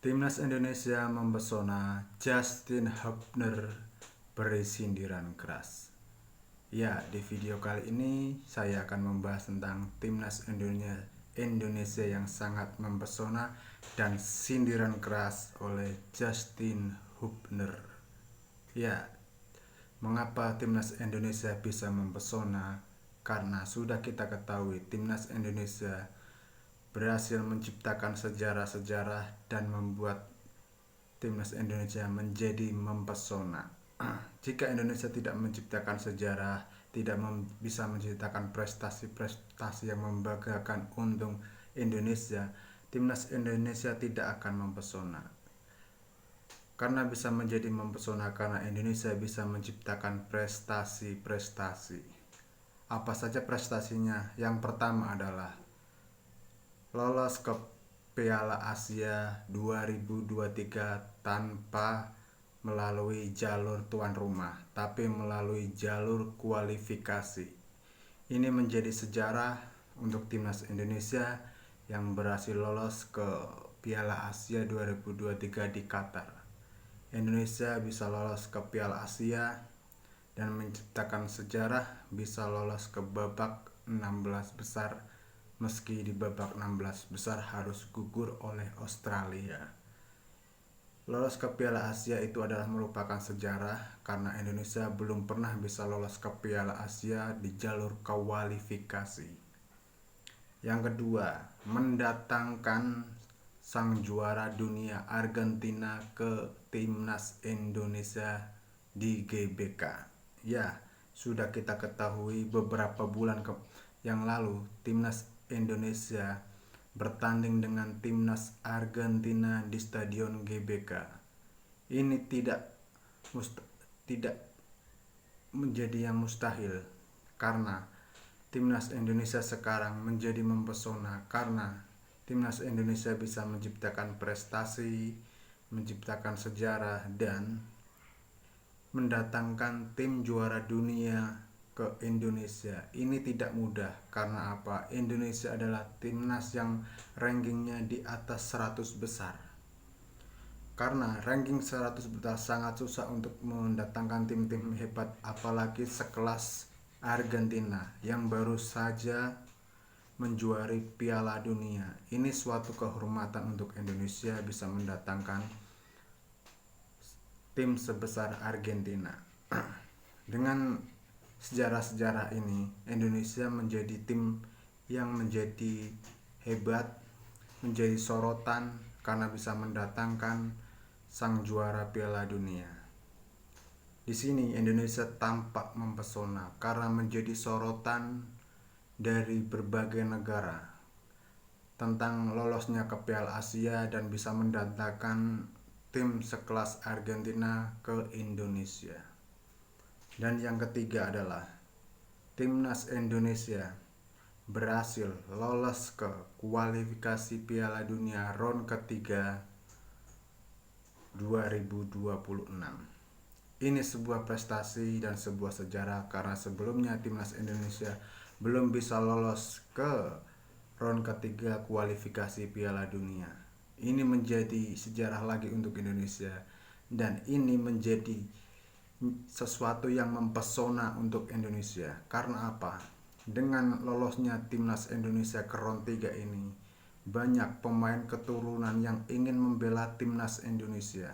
Timnas Indonesia mempesona, Justin Hubner beri sindiran keras. Ya, di video kali ini saya akan membahas tentang Timnas Indonesia yang sangat mempesona dan sindiran keras oleh Justin Hubner. Ya, mengapa Timnas Indonesia bisa mempesona? Karena sudah kita ketahui Timnas Indonesia berhasil menciptakan sejarah-sejarah dan membuat Timnas Indonesia menjadi mempesona. Jika Indonesia tidak menciptakan sejarah, tidak bisa menciptakan prestasi-prestasi yang membanggakan untuk Indonesia, Timnas Indonesia tidak akan mempesona. Karena bisa menjadi mempesona karena Indonesia bisa menciptakan prestasi-prestasi. Apa saja prestasinya? Yang pertama adalah lolos ke Piala Asia 2023 tanpa melalui jalur tuan rumah, tapi melalui jalur kualifikasi. Ini menjadi sejarah untuk Timnas Indonesia yang berhasil lolos ke Piala Asia 2023 di Qatar. Indonesia bisa lolos ke Piala Asia dan menciptakan sejarah bisa lolos ke babak 16 besar, meski di babak 16 besar harus gugur oleh Australia. Lolos ke Piala Asia itu adalah merupakan sejarah karena Indonesia belum pernah bisa lolos ke Piala Asia di jalur kualifikasi. Yang kedua, mendatangkan sang juara dunia Argentina ke Timnas Indonesia di GBK. Ya, sudah kita ketahui beberapa bulan yang lalu Timnas Indonesia bertanding dengan Timnas Argentina di Stadion GBK. Ini tidak menjadi yang mustahil karena Timnas Indonesia sekarang menjadi mempesona karena Timnas Indonesia bisa menciptakan prestasi, menciptakan sejarah dan mendatangkan tim juara dunia ke Indonesia. Ini tidak mudah karena apa? Indonesia adalah timnas yang rankingnya di atas 100 besar. Karena ranking 100 besar sangat susah untuk mendatangkan tim-tim hebat, apalagi sekelas Argentina yang baru saja menjuari Piala Dunia. Ini suatu kehormatan untuk Indonesia bisa mendatangkan tim sebesar Argentina. Dengan sejarah-sejarah ini, Indonesia menjadi tim yang menjadi hebat, menjadi sorotan karena bisa mendatangkan sang juara Piala Dunia. Di sini Indonesia tampak mempesona karena menjadi sorotan dari berbagai negara tentang lolosnya ke Piala Asia dan bisa mendatangkan tim sekelas Argentina ke Indonesia. Dan yang ketiga adalah Timnas Indonesia berhasil lolos ke kualifikasi Piala Dunia round ketiga 2026. Ini sebuah prestasi dan sebuah sejarah karena sebelumnya Timnas Indonesia belum bisa lolos ke round ketiga kualifikasi Piala Dunia. Ini menjadi sejarah lagi untuk Indonesia dan ini menjadi sesuatu yang mempesona untuk Indonesia. Karena apa? Dengan lolosnya Timnas Indonesia ke round 3 ini, banyak pemain keturunan yang ingin membela Timnas Indonesia.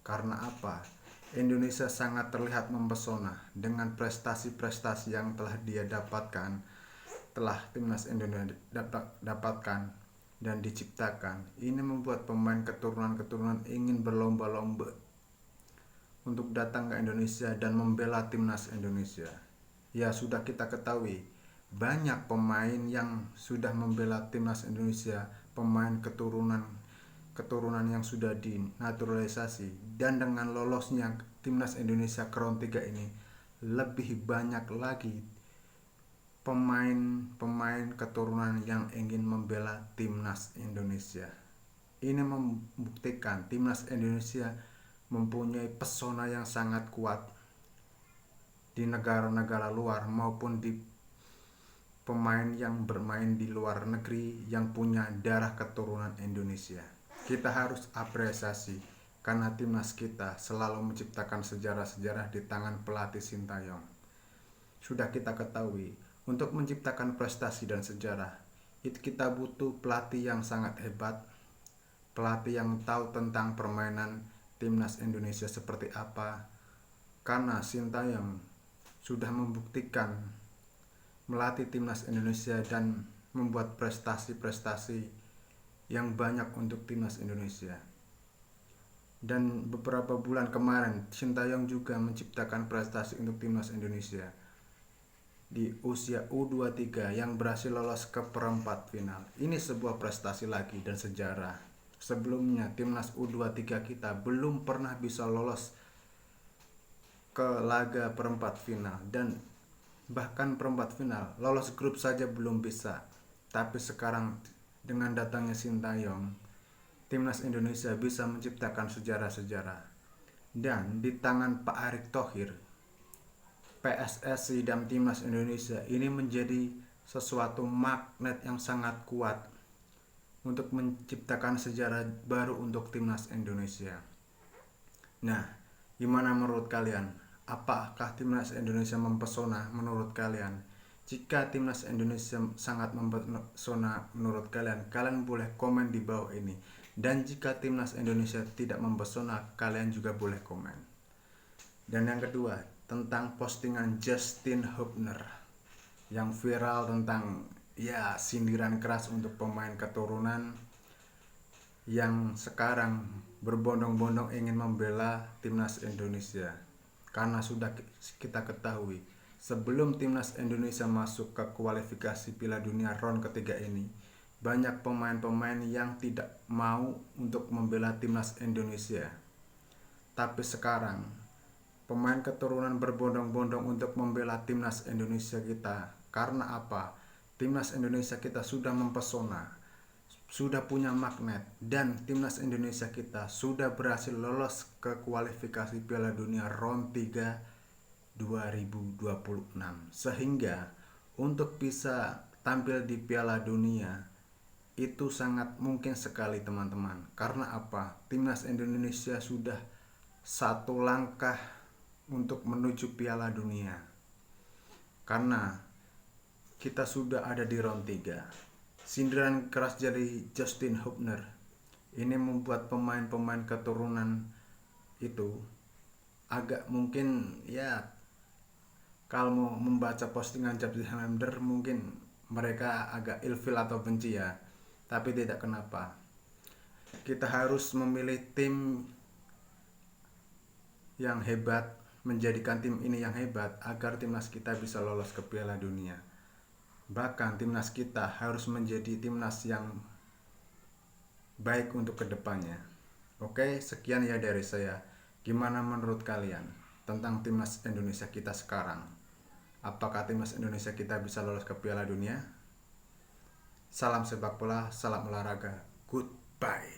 Karena apa? Indonesia sangat terlihat mempesona dengan prestasi-prestasi yang telah dia dapatkan, telah Timnas Indonesia dapatkan dan diciptakan. Ini membuat pemain keturunan-keturunan ingin berlomba-lomba untuk datang ke Indonesia dan membela Timnas Indonesia. Ya, sudah kita ketahui banyak pemain yang sudah membela Timnas Indonesia, pemain keturunan yang sudah dinaturalisasi, dan dengan lolosnya Timnas Indonesia ke round 3 ini lebih banyak lagi pemain keturunan yang ingin membela Timnas Indonesia. Ini membuktikan Timnas Indonesia mempunyai pesona yang sangat kuat di negara-negara luar maupun di pemain yang bermain di luar negeri yang punya darah keturunan Indonesia. kita harus apresiasi karena timnas kita selalu menciptakan sejarah-sejarah di tangan pelatih Sintayong. Sudah kita ketahui, untuk menciptakan prestasi dan sejarah, itu kita butuh pelatih yang sangat hebat, pelatih yang tahu tentang permainan timnas Indonesia seperti apa. Karena Sintayong sudah membuktikan melatih timnas Indonesia dan membuat prestasi-prestasi yang banyak untuk timnas Indonesia. Dan beberapa bulan kemarin Sintayong juga menciptakan prestasi untuk timnas Indonesia di usia U23 yang berhasil lolos ke perempat final. Ini sebuah prestasi lagi dan sejarah. Sebelumnya timnas U23 kita belum pernah bisa lolos ke laga perempat final, dan bahkan perempat final lolos grup saja belum bisa. Tapi sekarang dengan datangnya Sintayong, timnas Indonesia bisa menciptakan sejarah-sejarah. Dan di tangan Pak Erick Thohir, PSSI dan timnas Indonesia ini menjadi sesuatu magnet yang sangat kuat untuk menciptakan sejarah baru untuk timnas Indonesia. Nah, gimana menurut kalian? Apakah timnas Indonesia mempesona menurut kalian? Jika timnas Indonesia sangat mempesona menurut kalian, kalian boleh komen di bawah ini. Dan jika timnas Indonesia tidak mempesona, kalian juga boleh komen. Dan yang kedua, tentang postingan Justin Hubner yang viral tentang sindiran keras untuk pemain keturunan yang sekarang berbondong-bondong ingin membela timnas Indonesia. Karena sudah kita ketahui, sebelum timnas Indonesia masuk ke kualifikasi Piala Dunia round ketiga ini, banyak pemain-pemain yang tidak mau untuk membela timnas Indonesia. Tapi sekarang pemain keturunan berbondong-bondong untuk membela timnas Indonesia kita. Karena apa? Timnas Indonesia kita sudah mempesona, sudah punya magnet, dan timnas Indonesia kita sudah berhasil lolos ke kualifikasi Piala Dunia round 3 2026. Sehingga untuk bisa tampil di Piala Dunia itu sangat mungkin sekali teman-teman. Karena apa? Timnas Indonesia sudah satu langkah untuk menuju Piala Dunia. Karena kita sudah ada di round 3. Sindiran keras dari Justin Hubner ini membuat pemain-pemain keturunan itu agak mungkin kalau mau membaca postingan Justin Hubner mungkin mereka agak ilfil atau benci ya. Tapi tidak kenapa. Kita harus memilih tim yang hebat, menjadikan tim ini yang hebat agar timnas kita bisa lolos ke Piala Dunia. Bahkan timnas kita harus menjadi timnas yang baik untuk kedepannya. Oke, sekian ya dari saya. Gimana menurut kalian tentang timnas Indonesia kita sekarang? Apakah timnas Indonesia kita bisa lolos ke Piala Dunia? Salam sepak bola, salam olahraga. Goodbye.